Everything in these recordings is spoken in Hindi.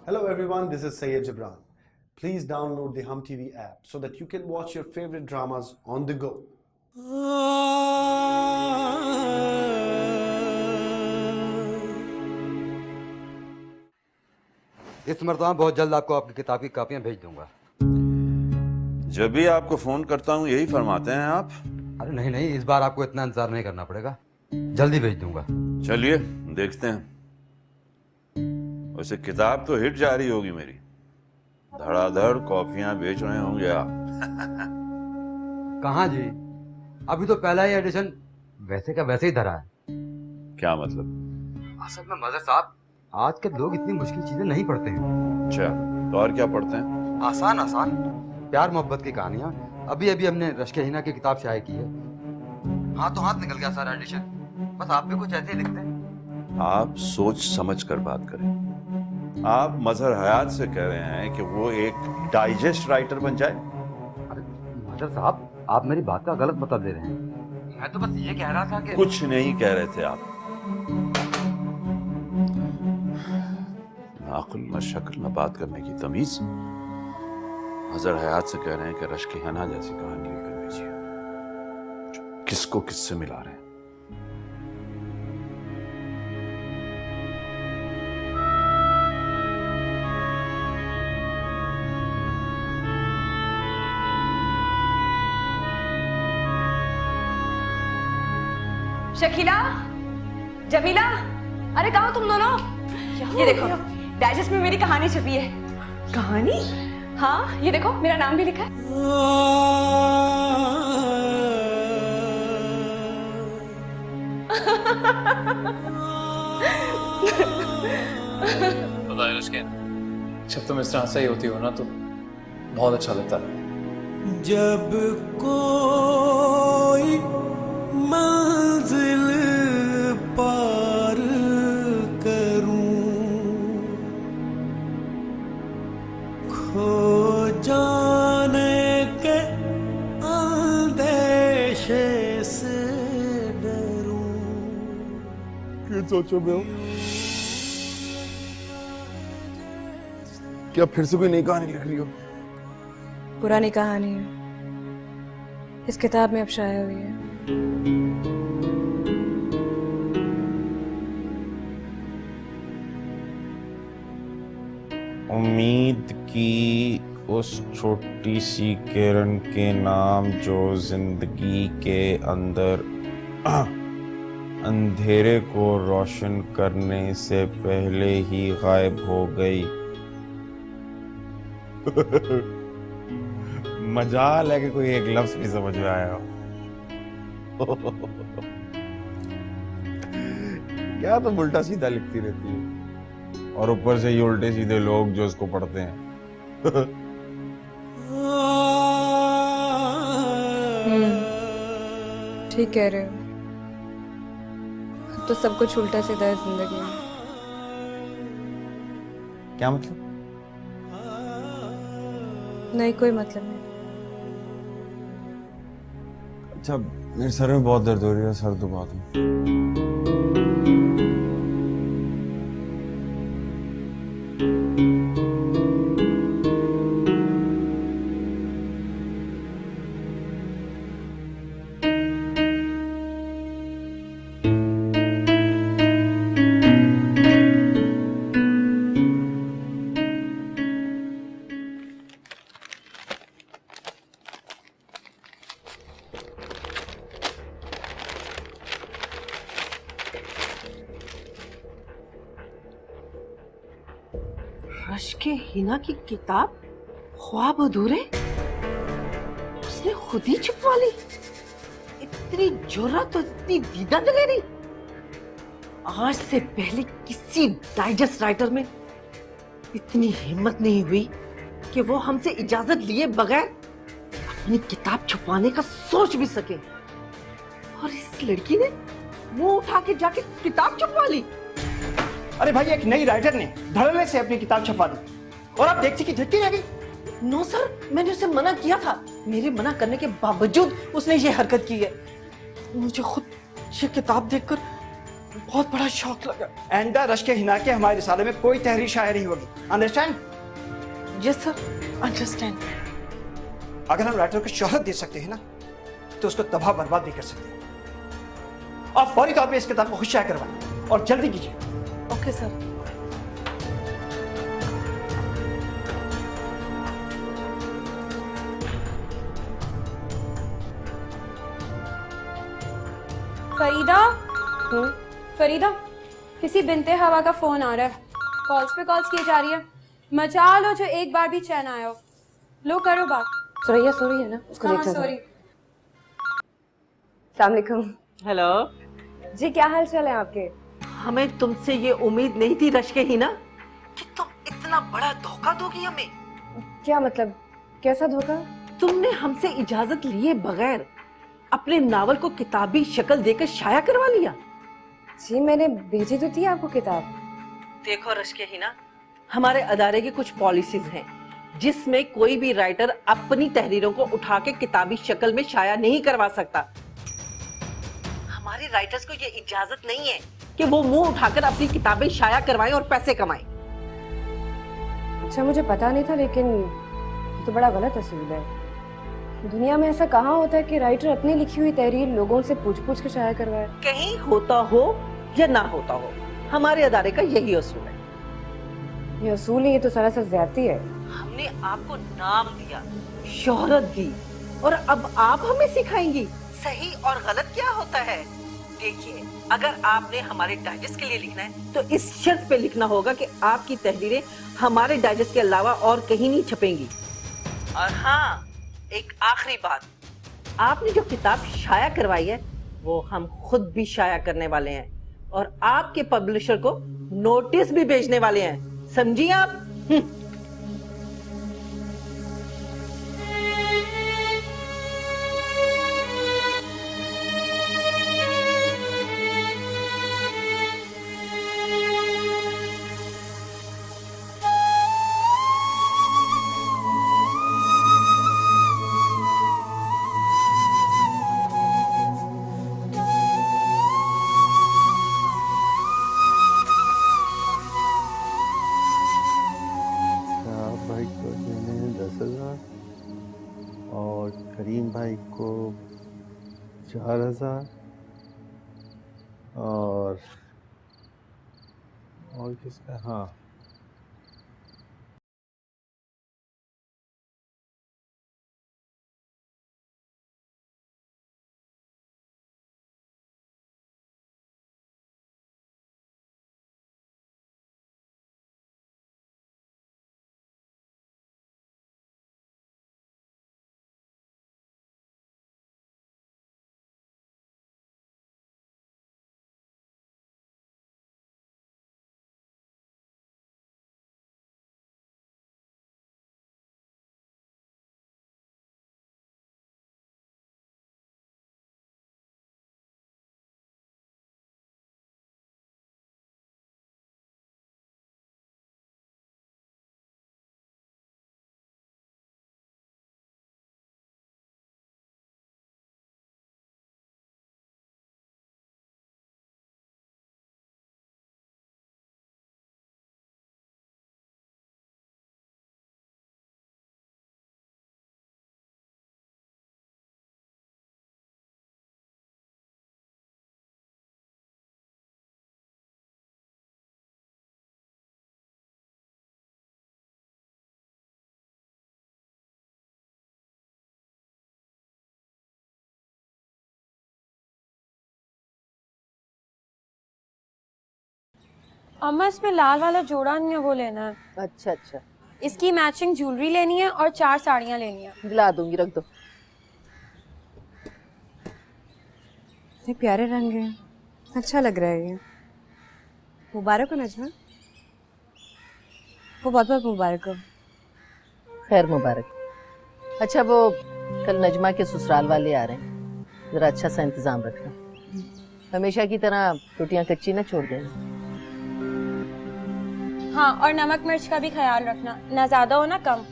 Hello everyone, this is Syed Jabran. Please download the Hum TV app so that you can watch your favorite dramas on the go. इस मरतबा बहुत जल्द आपको आपकी किताब की कापियां भेज दूंगा। जब भी आपको फोन करता हूँ यही फरमाते हैं आप। अरे नहीं नहीं, इस बार आपको इतना इंतजार नहीं करना पड़ेगा, जल्दी भेज दूंगा। चलिए देखते हैं। वैसे किताब तो हिट जा रही होगी मेरी, धड़ाधड़ कॉपियां बेच रहे होंगे आप। कहाँ जी, अभी तो पहला ही एडिशन वैसे का वैसे ही धरा है। क्या मतलब? असल में मदर साहब, आज के लोग इतनी मुश्किल चीजें नहीं पढ़ते हैं। अच्छा, तो और क्या पढ़ते हैं? आसान आसान प्यार मोहब्बत की कहानियां। अभी अभी हमने रश्के हिना की किताब शाये की है, हाथों हाथ निकल गया सारा एडिशन। बस आप भी कुछ ऐसे ही लिखते हैं। आप सोच समझ कर बात करें। आप मजहर हयात से कह रहे हैं कि वो एक डाइजेस्ट राइटर बन जाए? अरे मदर साहब, आप मेरी बात का गलत मतलब ले रहे हैं। मैं तो बस ये कह रहा था कि कुछ नहीं कह रहे थे आप। नाकुल न शक्ल न बात करने की तमीज। मजहर हयात से कह रहे हैं कि रश्के हिना जैसी कहानी लिखकर भेजिए। किसको किससे मिला रहे हैं? शकीला, जमीला, अरे कहाँ हो तुम दोनों? ये देखो, डाइजेस्ट में मेरी कहानी छपी है। कहानी? हाँ, ये देखो मेरा नाम भी लिखा है। पता है रश्के, जब तुम इस तरह सही होती हो ना तो बहुत अच्छा लगता है। जब कोई मंजिल पार करूं, खो जाने के अंदेशे से डरूं। क्या सोचो में हो? क्या फिर से कोई नई कहानी लिख रही हो? पुरानी कहानी है, इस किताब में अब शाया हुई है। उम्मीद की उस छोटी सी किरण के नाम जो जिंदगी के अंदर अंधेरे को रोशन करने से पहले ही गायब हो गई। मजाल है कि कोई एक लफ्ज भी समझ में आया हो। क्या तो उल्टा सीधा लिखती रहती है, और ऊपर से ये उल्टे सीधे लोग जो इसको पढ़ते हैं। ठीक कह रहे हो, अब तो सब कुछ उल्टा सीधा है जिंदगी में। क्या मतलब? नहीं, कोई मतलब नहीं। अच्छा, मेरे सर में बहुत दर्द हो रही है, सर दुखा दूं? रश्के हिना की किताब ख्वाब अधूरे उसने खुद ही छुपवा ली। इतनी जुर्रत और इतनी दीदा दलेरी आज से पहले किसी डाइजेस्ट राइटर में इतनी हिम्मत नहीं हुई कि वो हमसे इजाजत लिए बगैर अपनी किताब छुपाने का सोच भी सके। और इस लड़की ने मुंह उठा के जाके किताब छुपवा ली। अरे भाई, एक नई राइटर ने धड़ल्ले से अपनी किताब छपवा दी और आप देखती की झटकी रह गई। नो सर, मैंने उसे मना किया था। मेरे मना करने के बावजूद उसने ये हरकत की है। मुझे खुद ये किताब देखकर बहुत बड़ा शौक लगा। आइंदा रश्क हिना के हमारे रिसाले में कोई तहरीर शाया नहीं होगी। अंडरस्टैंड? Yes sir, understand. अगर हम राइटर को शोहरत दे सकते हैं ना, तो उसको तबाह बर्बाद भी कर सकते हैं। आप फौरी तौर पे इस किताब को खुद शाया करवाएं और जल्दी कीजिए। Okay sir. फरीदा, फरीदा, किसी बिनते हवा का फोन आ रहा है। कॉल्स पे कॉल्स की जा रही है। मचा लो जो एक बार भी चैन आया हो। लो करो बात। सुरैया सो रही है ना, उसको हाँ, देखना सॉरी। अस्सलाम वालेकुम हेलो जी, क्या हाल चाल है आपके? हमें तुमसे ये उम्मीद नहीं थी रश्क हिना कि तुम इतना बड़ा धोखा दोगी हमें। क्या मतलब, कैसा धोखा? तुमने हमसे इजाजत लिए बगैर अपने नावल को किताबी शक्ल देकर शाया करवा लिया। जी मैंने भेजी तो थी आपको किताब। देखो रश्क हिना, हमारे अदारे की कुछ पॉलिसीज हैं जिसमें कोई भी राइटर अपनी तहरीरों को उठा के किताबी शक्ल में शाया नहीं करवा सकता। हमारे राइटर्स को ये इजाजत नहीं है कि वो मुंह उठाकर अपनी किताबें शाया करवाएं और पैसे कमाएं। अच्छा, मुझे पता नहीं था, लेकिन ये तो बड़ा गलत असूल है। दुनिया में ऐसा कहाँ होता है कि राइटर अपनी लिखी हुई तहरीर लोगों से पूछ पूछ के शाया करवाए। कहीं होता हो या ना होता हो, हमारे अदारे का यही असूल है। ये असूल नहीं, ये तो सरासर ज्यादती है। हमने आपको नाम दिया, शोहरत दी, और अब आप हमें सिखाएंगी सही और गलत क्या होता है। देखिए, अगर आपने हमारे डाइजेस्ट के लिए लिखना है तो इस शर्त पे लिखना होगा कि आपकी तहरीरें हमारे डाइजेस्ट के अलावा और कहीं नहीं छपेंगी। और हाँ, एक आखिरी बात, आपने जो किताब शाया करवाई है वो हम खुद भी शाया करने वाले हैं और आपके पब्लिशर को नोटिस भी भेजने वाले हैं, समझिए आप? शहाब भाई को देने 10,000 और करीम भाई को 4,000 और किसका, हाँ अम्मा, इसमें लाल वाला जोड़ा नहीं है, वो लेना है। अच्छा अच्छा, इसकी मैचिंग ज्वेलरी लेनी है और 4 साड़ियाँ लेनी है। दिला दूंगी, रख दो। इतने प्यारे रंग हैं, अच्छा लग रहा है ये। मुबारक हो नजमा, वो बहुत बहुत मुबारक हो। खैर मुबारक। अच्छा, वो कल नजमा के ससुराल वाले आ रहे हैं, जरा अच्छा सा इंतजाम रखना। हमेशा की तरह रोटियां कच्ची ना छोड़ देना। हाँ, और नमक मिर्च का भी ख्याल रखना, ना ज्यादा हो ना कम।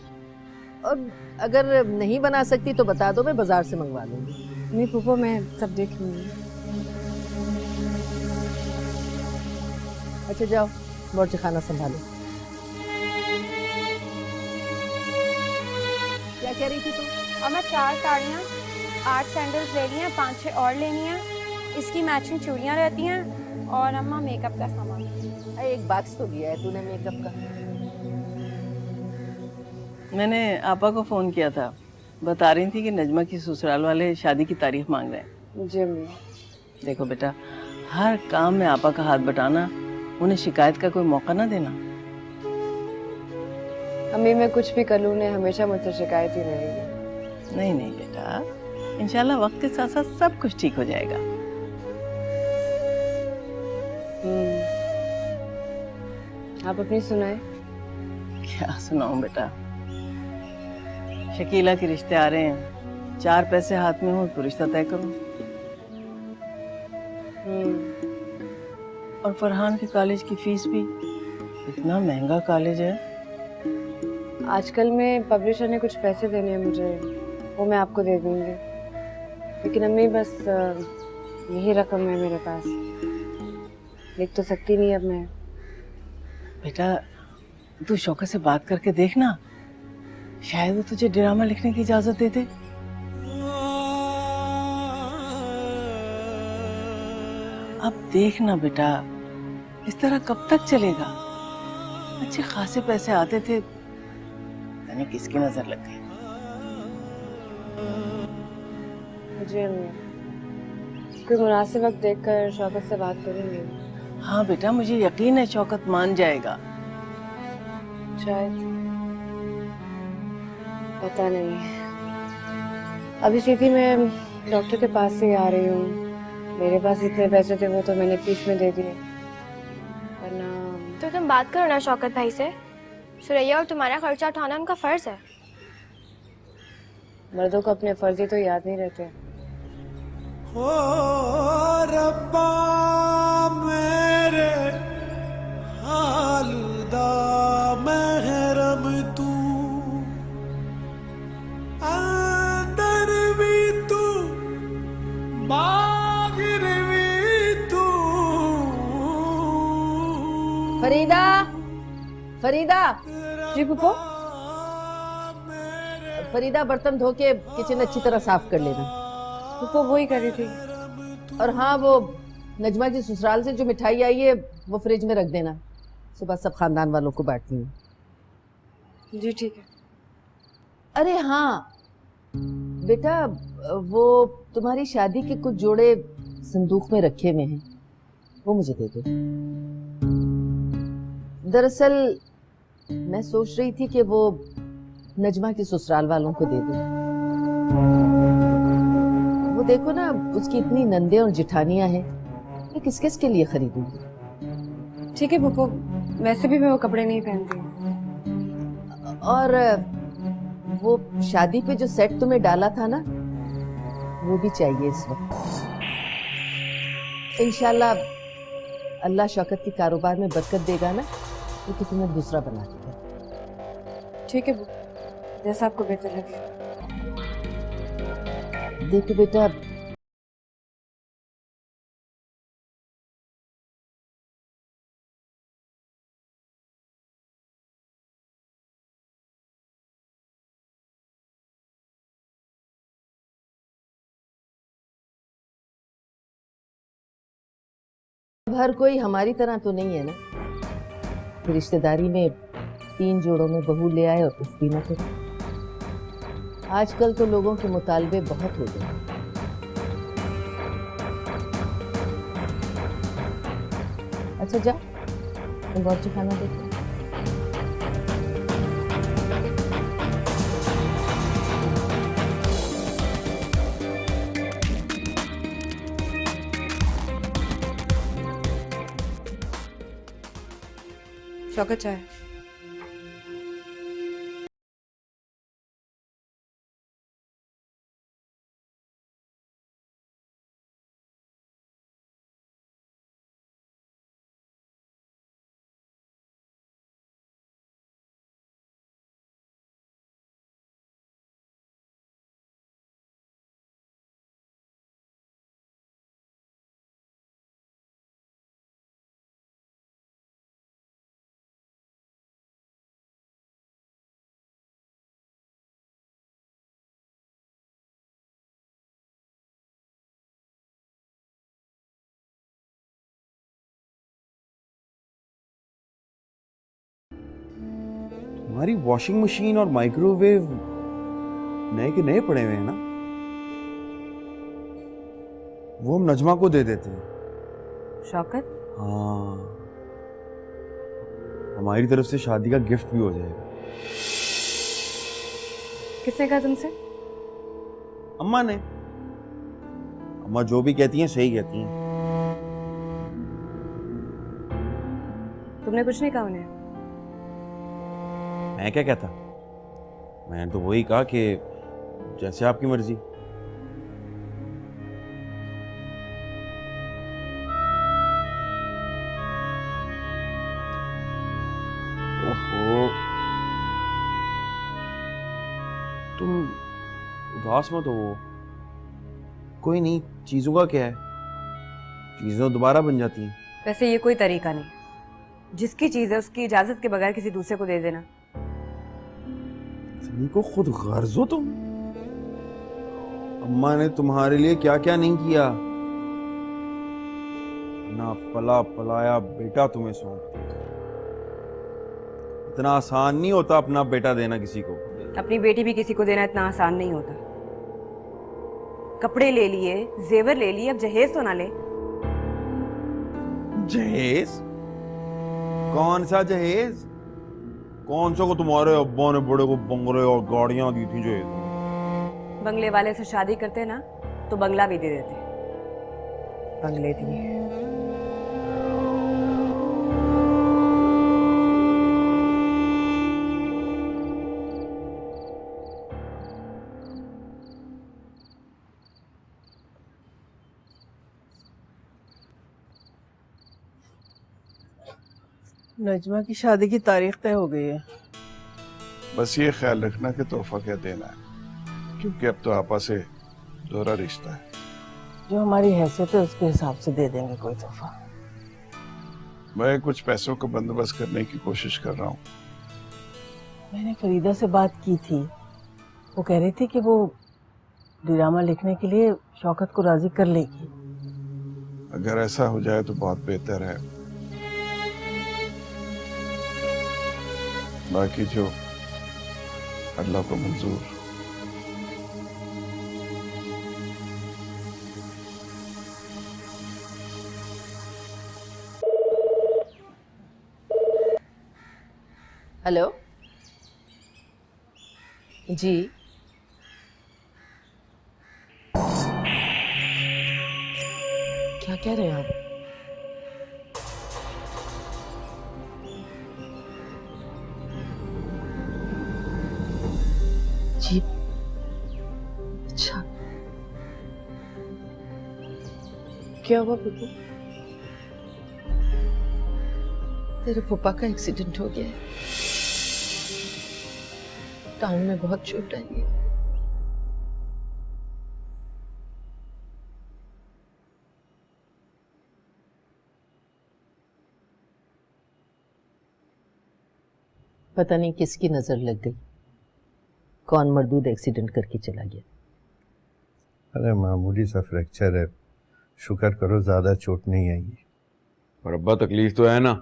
और अगर नहीं बना सकती तो बता दो, मैं बाजार से मंगवा लूंगी। नहीं फूफो, मैं सब देख लूंगी। अच्छा जाओ, मोर्चे खाना संभालो। क्या कह रही थी तुम? और मैं 4 साड़ियाँ, 8 सैंडल्स ले ली हैं, 5-6 और लेनी हैं। इसकी मैचिंग चूड़ियाँ रहती हैं और अम्मा मेकअप का सामान। एक बॉक्स तो लिया है तूने मेकअप का। मैंने आपा को फोन किया था, बता रही थी कि नजमा की ससुराल वाले शादी की तारीख मांग रहे हैं। जी अम्मी। देखो बेटा, हर काम में आपा का हाथ बटाना, उन्हें शिकायत का कोई मौका ना देना। अम्मी मैं कुछ भी कर लूँ, उन्हें हमेशा मुझसे शिकायत ही रहेगी। नहीं नहीं बेटा, इंशाल्लाह वक्त के साथ साथ सब कुछ ठीक हो जाएगा। आप अपनी सुनाए। क्या सुनाऊं बेटा, शकीला के रिश्ते आ रहे हैं, 4 पैसे हाथ में हो तो रिश्ता तय करो। और फरहान के कॉलेज की फीस भी, इतना महंगा कॉलेज है। आजकल में पब्लिशर ने कुछ पैसे देने हैं मुझे, वो मैं आपको दे दूंगी। लेकिन अम्मी बस यही रकम है मेरे पास, लिख तो सकती नहीं अब मैं। बेटा तू शौकत से बात करके देखना, शायद वो तुझे ड्रामा लिखने की इजाजत दे दे। अब देखना बेटा, इस तरह कब तक चलेगा? अच्छे खासे पैसे आते थे, यानी किसकी नजर लग गई। जी अम्मी, कोई मुनासिब वक्त देखकर शौकत से बात करूंगी। हाँ बेटा, मुझे यकीन है शौकत मान जाएगा। शायद, पता नहीं। अभी सीधी मैं डॉक्टर के पास से आ रही हूँ। मेरे पास इतने पैसे थे वो तो मैंने फीस में दे दिए, वरना। तो तुम बात करो ना शौकत भाई से। सुरैया और तुम्हारा खर्चा उठाना उनका फर्ज है। मर्दों को अपने फर्ज ही तो याद नहीं रहते। ओ रब्बा मेरे हाल दा महरम तू, अंदर भी तू बाहर भी तू। फरीदा, फरीदा। जी पुप्पो। फरीदा, बर्तन धो के किचन अच्छी तरह साफ कर लेना। पुप्पो वही कर रही थी। और हाँ, वो नजमा की ससुराल से जो मिठाई आई है वो फ्रिज में रख देना, सुबह सब खानदान वालों को बांटनी है। जी ठीक है। अरे हाँ बेटा, वो तुम्हारी शादी के कुछ जोड़े संदूक में रखे हुए हैं, वो मुझे दे दो। दरअसल मैं सोच रही थी कि वो नजमा की ससुराल वालों को दे दूं। वो देखो ना, उसकी इतनी नंदे और जिठानियां हैं, ये किस किस के लिए खरीदूंगी। ठीक है पुप्पो, वैसे भी मैं वो कपड़े नहीं पहनती। और वो शादी पे जो सेट तुम्हें डाला था ना, वो भी चाहिए इस वक्त। इंशाल्लाह अल्लाह शौकत की कारोबार में बरकत देगा ना, तो तुम्हें दूसरा बना देगा। ठीक है पुप्पो, जैसा आपको बेहतर लगे। देखो बेटा, अब हर कोई हमारी तरह तो नहीं है ना, रिश्तेदारी में 3 जोड़ों में बहू ले आए और कुछ भी ना करे। आजकल तो लोगों के मुतालबे बहुत हो गए। अच्छा जा, तुम बहुत खाना देखो। शौकत चाय। हमारी वॉशिंग मशीन और माइक्रोवेव नए के नए पड़े हुए हैं ना, वो हम नजमा को दे देते हैं। शौकत, हाँ, हमारी तरफ से शादी का गिफ्ट भी हो जाएगा। किसने कहा तुमसे? अम्मा ने। अम्मा जो भी कहती हैं सही कहती हैं। तुमने कुछ नहीं कहा उन्हें? मैं क्या कहता, मैंने तो वही कहा कि जैसे आपकी मर्जी। ओहो, तुम उदास मत हो। कोई नहीं, चीजों का क्या है, चीजें दोबारा बन जाती हैं। वैसे ये कोई तरीका नहीं, जिसकी चीज है उसकी इजाजत के बगैर किसी दूसरे को दे देना। सनी को खुद गर्ज हो तुम। अम्मा ने तुम्हारे लिए क्या क्या नहीं किया। ना पला पलाया बेटा तुम्हें सौंप दिया। इतना आसान नहीं होता अपना बेटा देना किसी को। अपनी बेटी भी किसी को देना इतना आसान नहीं होता। कपड़े ले लिए, जेवर ले लिए, अब जहेज तो ना ले। जहेज? कौन सा जहेज? कौन सा को तुम्हारे अब्बा ने बड़े को बंगले और गाड़ियां दी थी जहेज? बंगले वाले से शादी करते ना तो बंगला भी दे देते। बंगले दिए। नजमा की शादी की तारीख तय हो गई है। बस ये ख्याल रखना कि तोहफा क्या देना है, क्योंकि अब तो आपा से दोहरा रिश्ता है। जो हमारी हैसियत है उसके हिसाब से दे देंगे कोई तोहफा। मैं कुछ पैसों का बंदोबस्त करने की कोशिश कर रहा हूँ। मैंने फरीदा से बात की थी, वो कह रही थी कि वो ड्रामा लिखने के लिए शौकत को राजी कर लेगी। अगर ऐसा हो जाए तो बहुत बेहतर है। बाकी जो अल्लाह को मंजूर। हेलो जी, क्या कह रहे हैं आप? जी, अच्छा, क्या हुआ पप्पू? तेरे पापा का एक्सीडेंट हो गया है, टांग में बहुत चोट आई है। पता नहीं किसकी नजर लग गई, कौन मरदूद एक्सीडेंट करके चला गया। अरे मामूली सा फ्रैक्चर है, शुक्र करो ज्यादा चोट नहीं आएगी। और अब्बा तकलीफ तो है ना?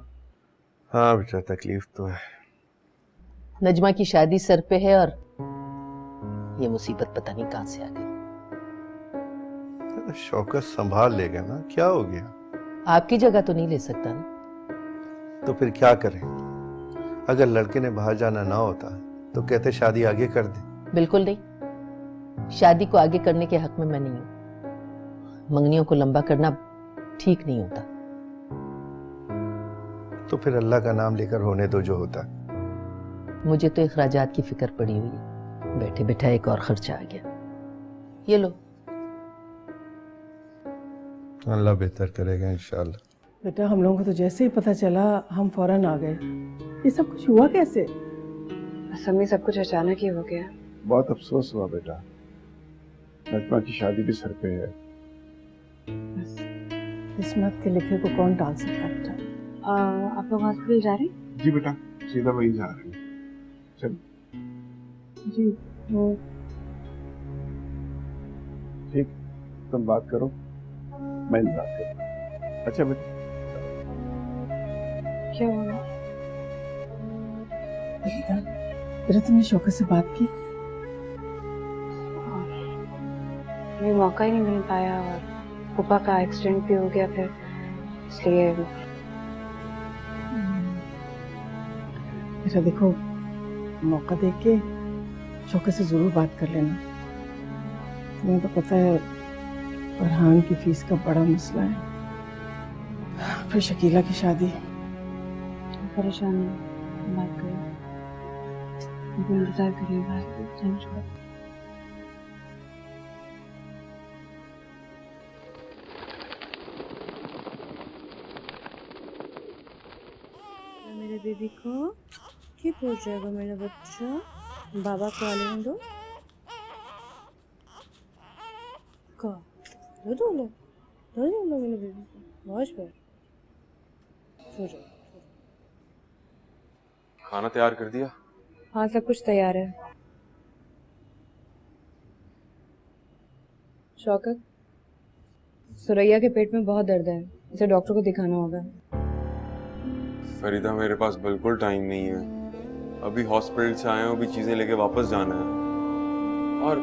हाँ बेटा तकलीफ तो है। नजमा की शादी सर पे है और ये मुसीबत पता नहीं कहां से आ गई। शौकत संभाल लेगा ना, क्या हो गया? आपकी जगह तो नहीं ले सकता ना। तो फिर क्या करें? अगर लड़के ने बाहर जाना ना होता तो कहते शादी आगे कर दे। बिल्कुल नहीं, शादी को आगे करने के हक में मैं नहीं हूं। मंगनियों को लंबा करना ठीक नहीं होता। तो फिर अल्लाह का नाम लेकर होने दो जो होता। मुझे तो अखराजात की फिक्र पड़ी हुई है, बैठे बैठा एक और खर्चा आ गया। ये लो। अल्लाह बेहतर करेगा इंशाल्लाह। बेटा हम लोगों को तो जैसे ही पता चला हम फौरन आ गए। ये सब कुछ हुआ कैसे? अम्मी सब कुछ अचानक ही हो गया। बहुत अफसोस हुआ बेटा, नजमा की शादी भी सर पे है। किस्मत के लिखे को कौन टाल सकता है बेटा। आप लोग हॉस्पिटल जा रहे हैं? जी बेटा, सीधा वहीं जा रहे हैं। चल जी ठीक, तुम बात करो, मैं इंतजार करूँ। अच्छा बेटा। क्या हुआ? बेटा तुमने शौकत से बात की? मुझे मौका ही नहीं मिल पाया और पापा का एक्सीडेंट भी हो गया फिर, इसलिए। बेटा देखो, मौका देख के शौकत से जरूर बात कर लेना। तुम्हें तो पता है फरहान की फीस का बड़ा मसला है, फिर शकीला की शादी। परेशान नहीं, बात करें, इंतजार करें बात। मेरे बेबी को ठीक हो जाएगा मेरा बच्चा, बाबा को आने दो। का दो मेरे बेबी को, बहुत प्यार। सो जाओ। खाना तैयार कर दिया? हाँ, सब कुछ तैयार है। शौकत, सुरैया के पेट में बहुत दर्द है, इसे डॉक्टर को दिखाना होगा। फरीदा मेरे पास बिल्कुल टाइम नहीं है, अभी हॉस्पिटल से आए हैं, अभी चीजें लेके वापस जाना है। और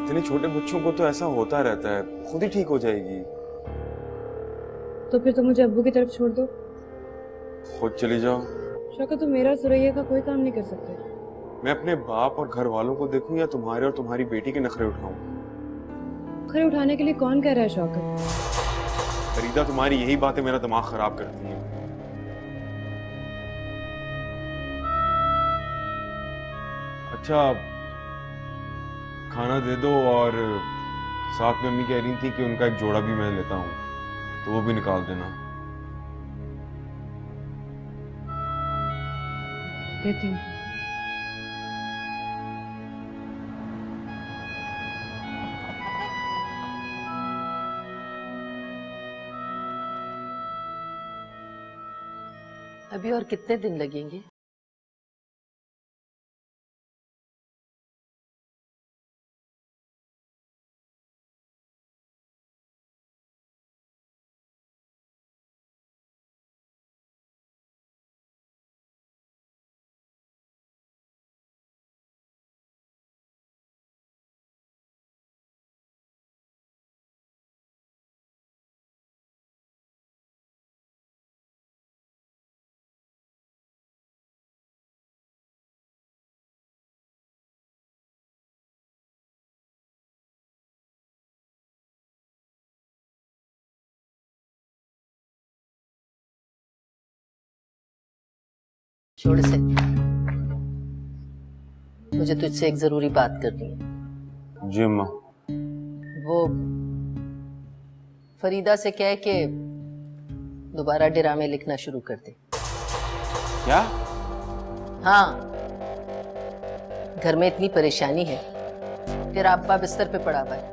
इतने छोटे बच्चों को तो ऐसा होता रहता है, खुद ही ठीक हो जाएगी। तो फिर तुम मुझे अब्बू की तरफ छोड़ दो। खुद चली जाओ। शौकत, तुम मेरा सुरैया का कोई काम नहीं कर सकते। मैं अपने बाप और घर वालों को देखूं या तुम्हारे और तुम्हारी बेटी के नखरे उठाऊं? नखरे उठाने के लिए कौन कह रहा है शौकत? फरीदा, तुम्हारी यही बातें मेरा दिमाग खराब करती हैं। अच्छा, खाना दे दो, और साथ में अम्मी कह रही थी कि उनका एक जोड़ा भी मैं लेता हूँ, तो वो भी निकाल देना। देती हूँ। अभी और कितने दिन लगेंगे? छोड़ से, मुझे तुझसे एक जरूरी बात करनी है। जी अम्मा। वो फरीदा से कह के दोबारा ड्रामे लिखना शुरू कर दे। क्या? हाँ, घर में इतनी परेशानी है, तेरा अब्बा बिस्तर पे पड़ा हुआ है,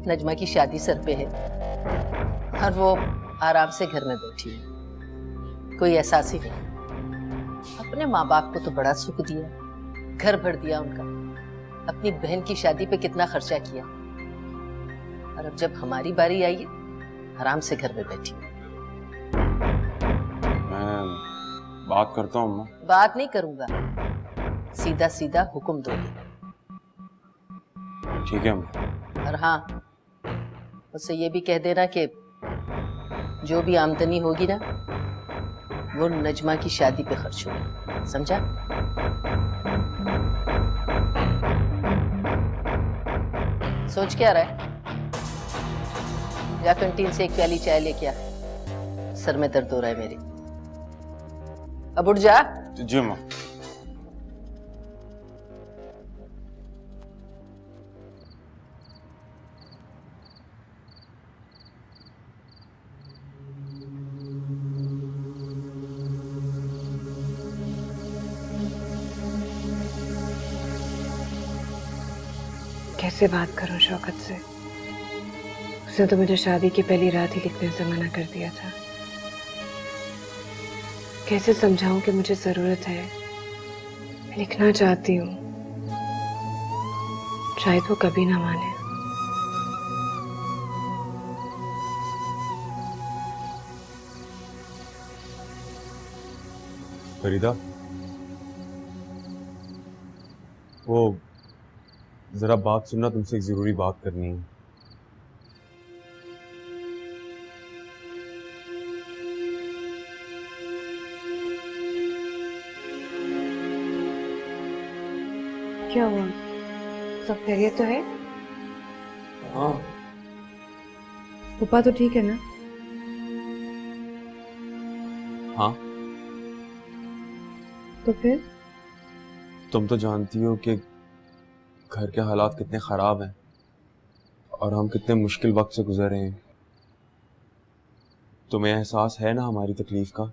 नजमा की शादी सर पे है, और वो आराम से घर में बैठी है, कोई एहसास ही नहीं। अपने माँ बाप को तो बड़ा सुख दिया, घर भर दिया उनका, अपनी बहन की शादी पे कितना खर्चा किया, और अब जब हमारी बारी आई है, आराम से घर में बैठी है। मैं बात करता हूँ अम्मा। बात नहीं करूंगा, सीधा सीधा हुक्म दोगे। ठीक है अम्मा। और हाँ, उससे ये भी कह देना कि जो भी आमदनी होगी ना, वो नजमा की शादी पे खर्च होगी, समझा? सोच क्या रहा है? या कैंटीन से एक प्याली चाय लेके आ, सर में दर्द हो रहा है मेरे। अब उठ जा। जी अम्मा। कैसे बात करूं शौकत से? उसने तो मुझे शादी की पहली रात ही लिखने से मना कर दिया था। कैसे समझाऊं कि मुझे जरूरत है, मैं लिखना चाहती हूँ, शायद वो कभी ना माने। फरीदा, वो जरा बात सुनना, तुमसे एक जरूरी बात करनी है। क्या हुआ? सब खैरियत तो है? हाँ। पुप्पा तो ठीक है ना? हाँ। तो फिर? तुम तो जानती हो कि घर के हालात कितने खराब हैं और हम कितने मुश्किल वक्त से गुजर रहे हैं। तुम्हें एहसास है ना हमारी तकलीफ का?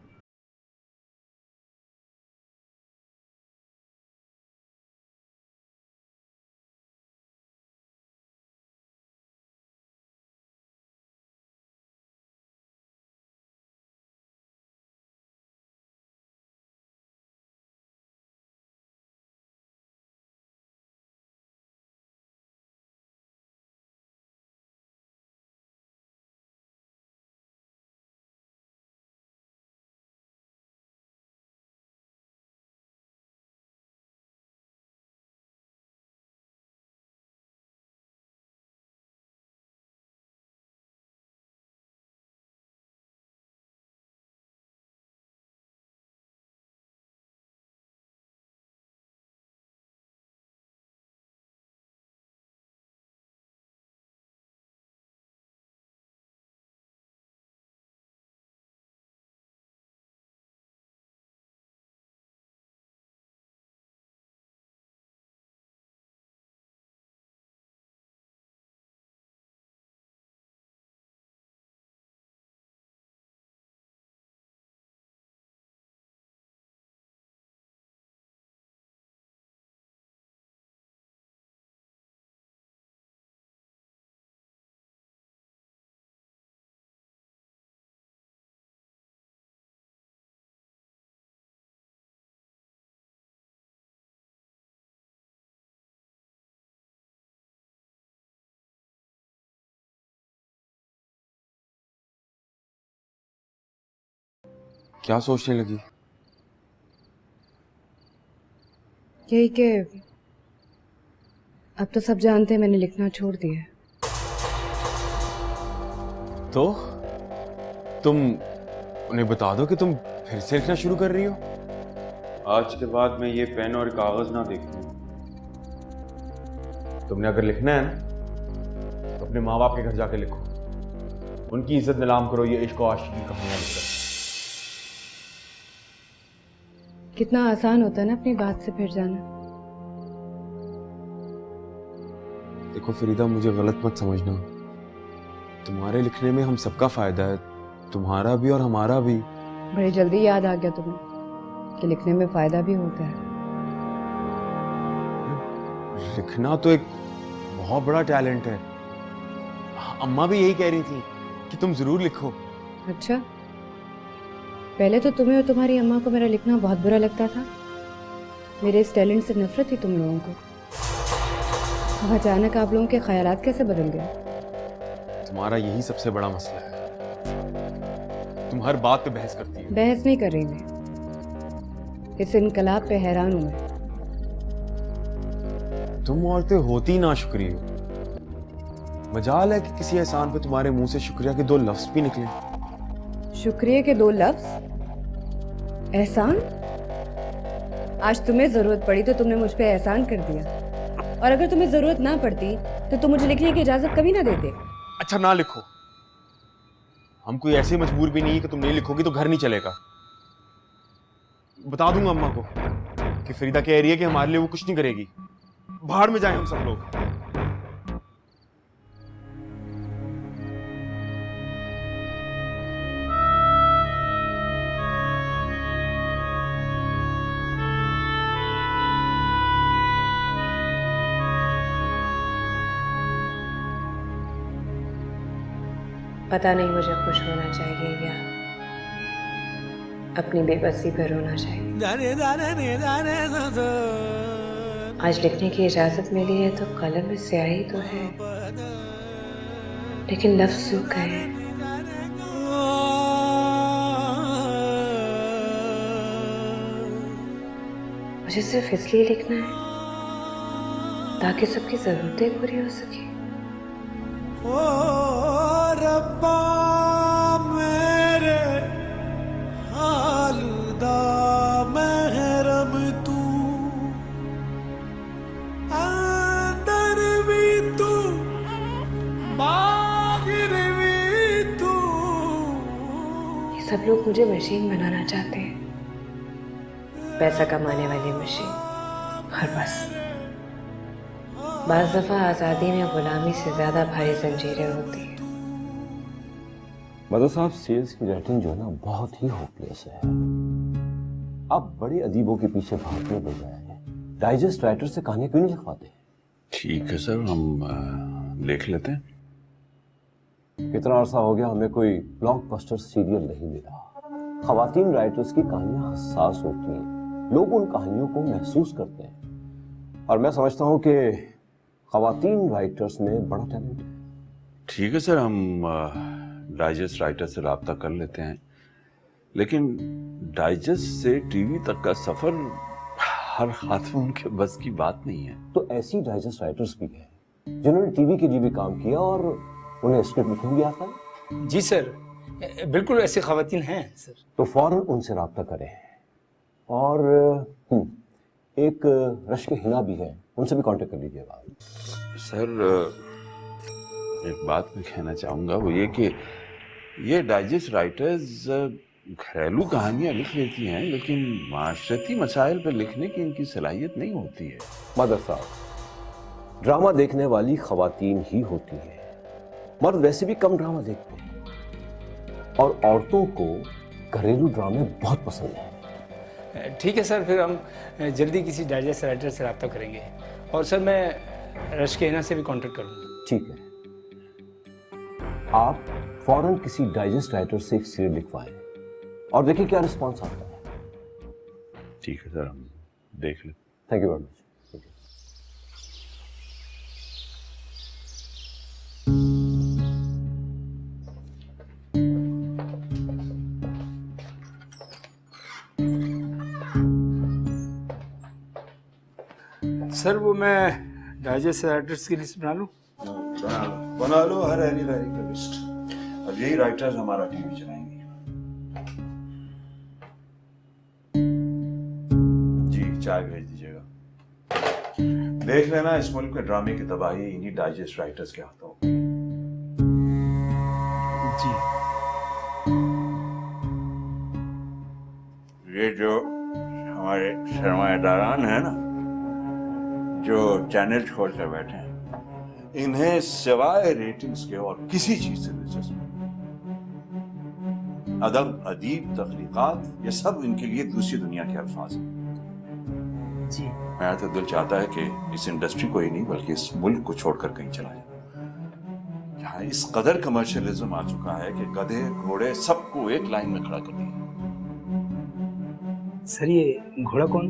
क्या सोचने लगी? यही कि अब तो सब जानते हैं मैंने लिखना छोड़ दिया है। तो तुम उन्हें बता दो कि तुम फिर से लिखना शुरू कर रही हो। आज के बाद मैं ये पेन और कागज ना देखूं। तुमने अगर लिखना है ना तो अपने माँ बाप के घर जाके लिखो, उनकी इज्जत नीलाम करो ये इश्क और आशिकी की कहानियां लिखकर। कितना आसान होता है ना अपनी बात से फिर जाना। देखो फरीदा, मुझे गलत मत समझना। तुम्हारे लिखने में हम सबका फायदा है, तुम्हारा भी और हमारा भी। बड़ी जल्दी याद आ गया तुम्हें कि लिखने में फायदा भी होता है। लिखना तो एक बहुत बड़ा टैलेंट है। अम्मा भी यही कह रही थी कि तुम जरूर लिखो। अच्छा, पहले तो तुम्हें और तुम्हारी अम्मा को मेरा लिखना बहुत बुरा लगता था। मेरे इस टैलेंट से नफरत थी तुम लोगों को। अब अचानक आप लोगों के ख्यालात कैसे बदल गए? तुम्हारा यही सबसे बड़ा मसला है, तुम हर बात पे बहस करती हो। बहस नहीं कर रही मैं, इस इनकलाब पे हैरान हूं मैं। तुम औरतें होती ना शुक्री हो। मजाल है कि किसी एहसान पे तुम्हारे मुंह से शुक्रिया के 2 लफ्ज भी निकले। शुक्रिया के 2 लफ्ज? एहसान? आज तुम्हें जरूरत पड़ी तो तुमने मुझ पे एहसान कर दिया, और अगर तुम्हें जरूरत ना पड़ती तो तुम मुझे लिखने की इजाजत कभी ना देते। अच्छा ना लिखो, हम कोई ऐसे मजबूर भी नहीं है कि तुम नहीं लिखोगी तो घर नहीं चलेगा। बता दूंगा अम्मा को कि फरीदा कह रही है कि हमारे लिए वो कुछ नहीं करेगी। बाहर में जाए हम सब लोग। पता नहीं मुझे खुश होना चाहिए या अपनी बेबसी पर रोना चाहिए। आज लिखने की इजाजत मिली है तो कलम में स्याही तो है, लेकिन लफ्ज सूख गए हैं। मुझे सिर्फ इसलिए लिखना है ताकि सबकी जरूरतें पूरी हो सके। ओ रब्बा मेरे हालदा महरम तू अंदर भी तू बाहर भी तू। ये सब लोग मुझे मशीन बनाना चाहते हैं, पैसा कमाने वाली मशीन। और बस बाज़ दफा आज़ादी में गुलामी से ज्यादा भारी जंजीरें होती हैं। मदर साहब, सेल्स की राइटिंग जो है ना बहुत ही होपलेस है। आप बड़े अदीबों के पीछे भागने बजाय डाइजेस्ट राइटर से कहानियां क्यों नहीं लिखवाते? ठीक है सर, हम लिख लेते हैं। कितना अरसा हो गया हमें कोई ब्लॉकबस्टर सीरियल नहीं मिला। खवातीन राइटर्स की कहानियां हसास होती हैं, लोग उन कहानियों को महसूस करते हैं, और मैं समझता हूं कि खवातीन राइटर्स में बड़ा टैलेंट है। ठीक है सर, हम डाइजेस्ट राइटर से रब्ता कर लेते हैं, लेकिन डाइजेस्ट से टीवी तक का सफर हर खातून के बस की बात नहीं है। तो ऐसी डाइजेस्ट राइटर्स भी हैं जिन्होंने टीवी के लिए भी काम किया और उन्हें स्क्रिप्ट लिखने भी आता है। जी सर, बिल्कुल ऐसी खवातीन हैं सर। तो फौरन उनसे रब्ता करें। और एक रश्क हिना भी है, उनसे भी कांटेक्ट कर लीजिएगा। सर एक बात मैं कहना चाहूँगा, वो ये कि ये डाइजेस्ट राइटर्स घरेलू कहानियाँ लिख लेती हैं, लेकिन माशरती मसाइल पर लिखने की इनकी सलाहियत नहीं होती है। मदर साहब, ड्रामा देखने वाली खवातीन ही होती हैं, मर्द वैसे भी कम ड्रामा देखते हैं, और औरतों को घरेलू ड्रामे बहुत पसंद है। ठीक है सर, फिर हम जल्दी किसी डाइजेस्ट राइटर से रब्ता करेंगे, और सर मैं रश्क हिना से भी कांटेक्ट करूँगा। ठीक है, आप फौरन किसी डाइजेस्ट राइटर से एक सीरियल लिखवाएं और देखिए क्या रिस्पॉन्स आता है। ठीक है सर, हम देख लें। Thank you very much. Sir वो मैं डाइजेस्ट राइटर्स की लिस्ट बना लूँ? बना लो हर एनी राइटर की लिस्ट। अब यही राइटर्स हमारा टीवी चलाएंगे। जी, चाय भेज दीजिएगा। देख लेना, इस मुल्क में ड्रामे की तबाही इन्हीं डाइजेस्ट राइटर्स के हाथों। जी। ये जो हमारे सरमाएदारान है ना, जो चैनल खोल कर बैठे हैं, इन्हें सिवाय रेटिंग्स के और किसी चीज से दिलचस्पी नहीं। अदब, अदीब, तख्लीकात, ये सब इनके लिए दूसरी दुनिया के अल्फाज हैं। जी। मेरा तो दिल चाहता है कि इस इंडस्ट्री को ही नहीं बल्कि इस मुल्क को छोड़कर कहीं चला जाए, जहाँ इस कदर कमर्शियलिज्म आ चुका है कि गधे घोड़े सबको एक लाइन में खड़ा कर दिया। सर ये घोड़ा कौन?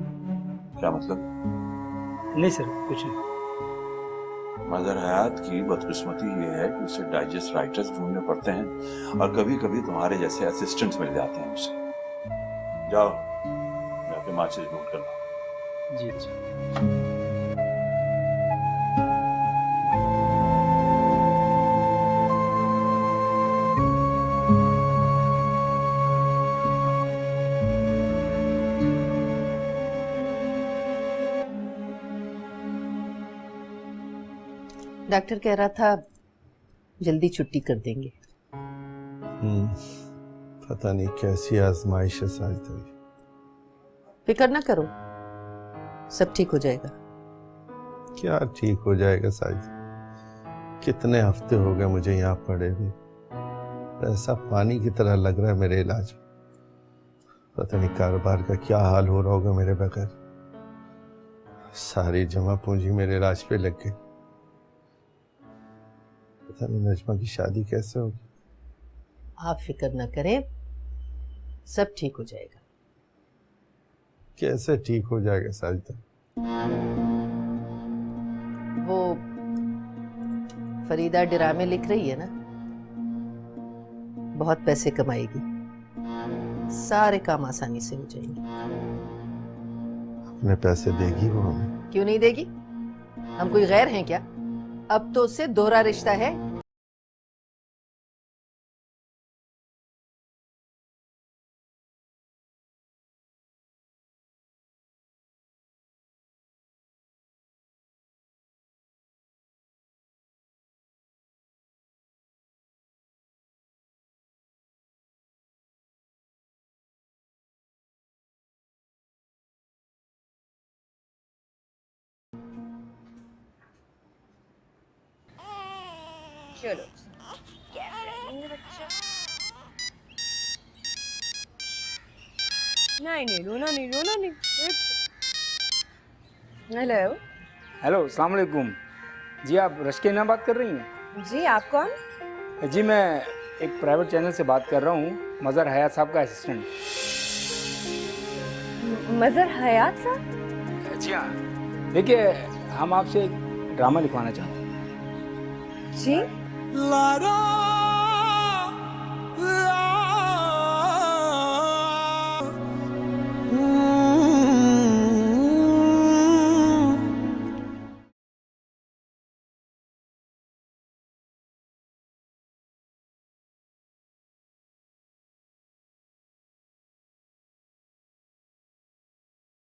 क्या मतलब? नहीं सर, कुछ नहीं। मदर हयात की बदकिस्मती ये है कि उसे डाइजेस्ट राइटर्स ढूंढने पड़ते हैं, और कभी कभी तुम्हारे जैसे असिस्टेंट्स मिल जाते हैं उसे। जाओ, जाके माचिस ढूंढ कर लाओ। जी अच्छा। डॉक्टर कह रहा था जल्दी छुट्टी कर देंगे। पता नहीं कैसी आजमाइश है साजिदा। फिक्र ना करो, सब ठीक हो जाएगा। क्या ठीक हो जाएगा साजिदा? कितने हफ्ते हो गए मुझे यहाँ पड़े हुए, ऐसा पानी की तरह लग रहा है मेरे इलाज में। पता नहीं कारोबार का क्या हाल हो रहा होगा मेरे बगैर। सारी जमा पूंजी मेरे इलाज पे लग गई। पता नहीं नजमा की शादी कैसे होगी। आप फिक्र ना करें, सब ठीक हो जाएगा। कैसे ठीक हो जाएगा साजिदा? वो फरीदा ड्रामे लिख रही है ना, बहुत पैसे कमाएगी, सारे काम आसानी से हो जाएंगे। अपने पैसे देगी वो हमें? क्यों नहीं देगी? हम कोई गैर हैं क्या? अब तो उससे दोहरा रिश्ता है। चलो नहीं रोना नहीं हेलो हेलो, अस्सलाम वालेकुम। जी आप रश्के हिना बात कर रही हैं? जी आप कौन? जी मैं एक प्राइवेट चैनल से बात कर रहा हूँ, मज़हर हयात साहब का असिस्टेंट। मज़हर हयात साहब? जी हाँ, देखिए हम आपसे एक ड्रामा लिखवाना चाहते हैं। जी लारा